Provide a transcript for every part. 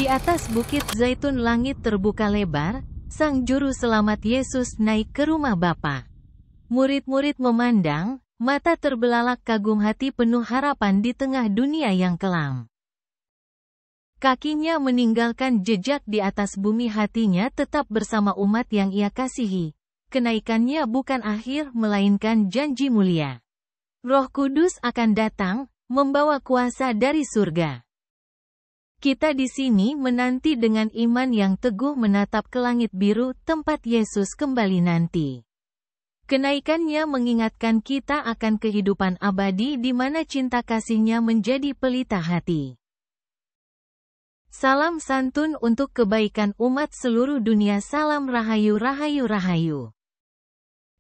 Di atas bukit Zaitun langit terbuka lebar, Sang Juru Selamat Yesus naik ke rumah Bapa. Murid-murid memandang, mata terbelalak kagum hati penuh harapan di tengah dunia yang kelam. Kakinya meninggalkan jejak di atas bumi, hatinya tetap bersama umat yang ia kasihi. Kenaikannya bukan akhir melainkan janji mulia. Roh Kudus akan datang, membawa kuasa dari surga. Kita di sini menanti dengan iman yang teguh menatap ke langit biru tempat Yesus kembali nanti. Kenaikannya mengingatkan kita akan kehidupan abadi di mana cinta kasihnya menjadi pelita hati. Salam santun untuk kebaikan umat seluruh dunia. Salam rahayu, rahayu, rahayu.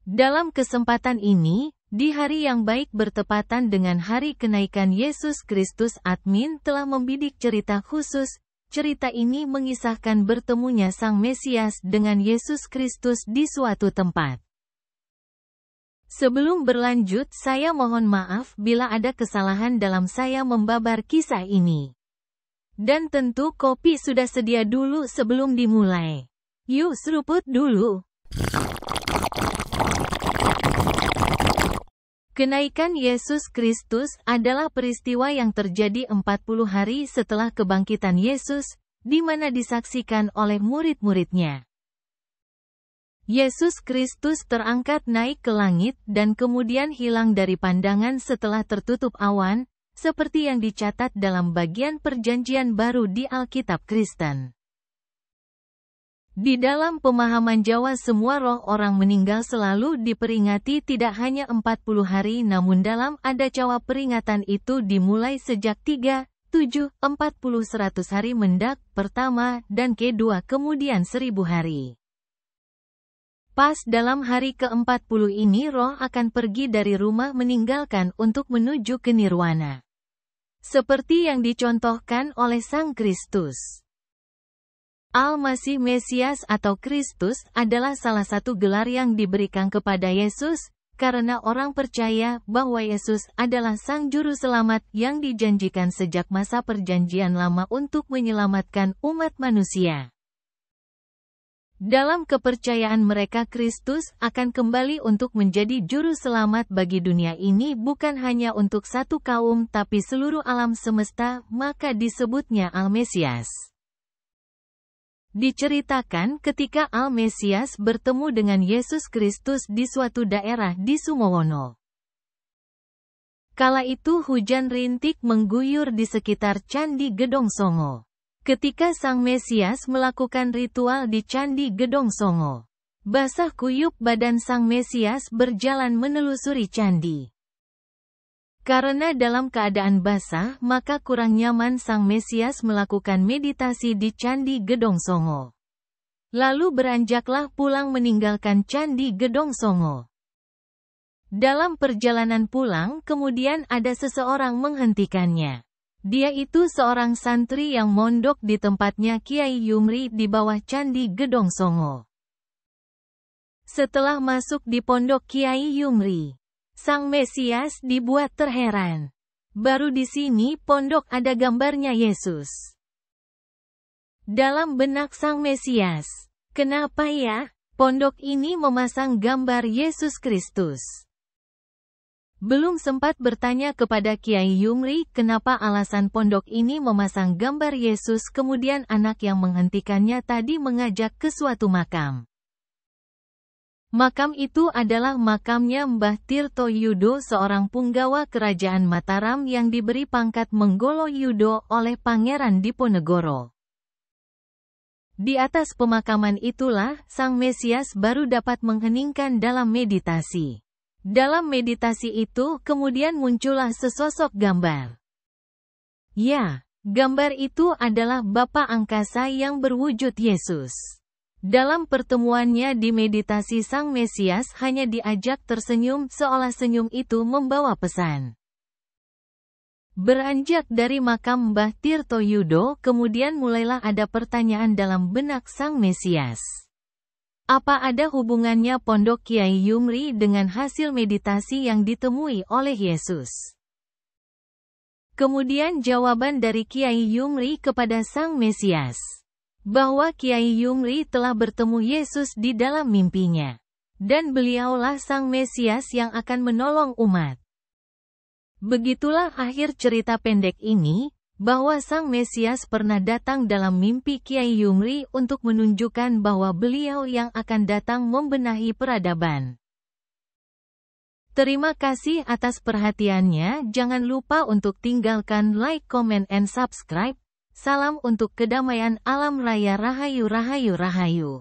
Dalam kesempatan ini, di hari yang baik bertepatan dengan hari kenaikan Yesus Kristus, admin telah membidik cerita khusus. Cerita ini mengisahkan bertemunya Sang Mesias dengan Yesus Kristus di suatu tempat. Sebelum berlanjut, saya mohon maaf bila ada kesalahan dalam saya membabar kisah ini. Dan tentu kopi sudah sedia dulu sebelum dimulai. Yuk seruput dulu. Kenaikan Yesus Kristus adalah peristiwa yang terjadi 40 hari setelah kebangkitan Yesus, di mana disaksikan oleh murid-muridnya. Yesus Kristus terangkat naik ke langit dan kemudian hilang dari pandangan setelah tertutup awan, seperti yang dicatat dalam bagian Perjanjian Baru di Alkitab Kristen. Di dalam pemahaman Jawa, semua roh orang meninggal selalu diperingati tidak hanya 40 hari, namun dalam ada Jawa peringatan itu dimulai sejak 3, 7, 40, 100 hari mendak pertama dan kedua, kemudian 1000 hari. Pas dalam hari ke-40 ini roh akan pergi dari rumah meninggalkan untuk menuju ke nirwana. Seperti yang dicontohkan oleh Sang Kristus. Al-Masih Mesias atau Kristus adalah salah satu gelar yang diberikan kepada Yesus, karena orang percaya bahwa Yesus adalah Sang Juru Selamat yang dijanjikan sejak masa Perjanjian Lama untuk menyelamatkan umat manusia. Dalam kepercayaan mereka, Kristus akan kembali untuk menjadi Juru Selamat bagi dunia ini, bukan hanya untuk satu kaum tapi seluruh alam semesta, maka disebutnya Al-Mesias. Diceritakan ketika Al-Mesias bertemu dengan Yesus Kristus di suatu daerah di Sumowono. Kala itu hujan rintik mengguyur di sekitar Candi Gedong Songo. Ketika Sang Mesias melakukan ritual di Candi Gedong Songo, basah kuyup badan Sang Mesias berjalan menelusuri candi. Karena dalam keadaan basah, maka kurang nyaman Sang Mesias melakukan meditasi di Candi Gedong Songo. Lalu beranjaklah pulang meninggalkan Candi Gedong Songo. Dalam perjalanan pulang, kemudian ada seseorang menghentikannya. Dia itu seorang santri yang mondok di tempatnya Kiai Yumri di bawah Candi Gedong Songo. Setelah masuk di pondok Kiai Yumri, Sang Mesias dibuat terheran. Baru di sini pondok ada gambarnya Yesus. Dalam benak Sang Mesias, kenapa ya, pondok ini memasang gambar Yesus Kristus? Belum sempat bertanya kepada Kiai Yumri kenapa alasan pondok ini memasang gambar Yesus, kemudian anak yang menghentikannya tadi mengajak ke suatu makam. Makam itu adalah makamnya Mbah Tirto Yudo, seorang punggawa kerajaan Mataram yang diberi pangkat Menggolo Yudo oleh Pangeran Diponegoro. Di atas pemakaman itulah Sang Mesias baru dapat mengheningkan dalam meditasi. Dalam meditasi itu kemudian muncullah sesosok gambar. Ya, gambar itu adalah Bapa Angkasa yang berwujud Yesus. Dalam pertemuannya di meditasi, Sang Mesias hanya diajak tersenyum, seolah senyum itu membawa pesan. Beranjak dari makam Mbah Tirto Yudo, kemudian mulailah ada pertanyaan dalam benak Sang Mesias. Apa ada hubungannya pondok Kiai Yumri dengan hasil meditasi yang ditemui oleh Yesus? Kemudian jawaban dari Kiai Yumri kepada Sang Mesias, bahwa Kiai Yumri telah bertemu Yesus di dalam mimpinya, dan beliaulah Sang Mesias yang akan menolong umat. Begitulah akhir cerita pendek ini, bahwa Sang Mesias pernah datang dalam mimpi Kiai Yumri untuk menunjukkan bahwa beliau yang akan datang membenahi peradaban. Terima kasih atas perhatiannya. Jangan lupa untuk tinggalkan like, comment, and subscribe. Salam untuk kedamaian alam raya. Rahayu, rahayu, rahayu.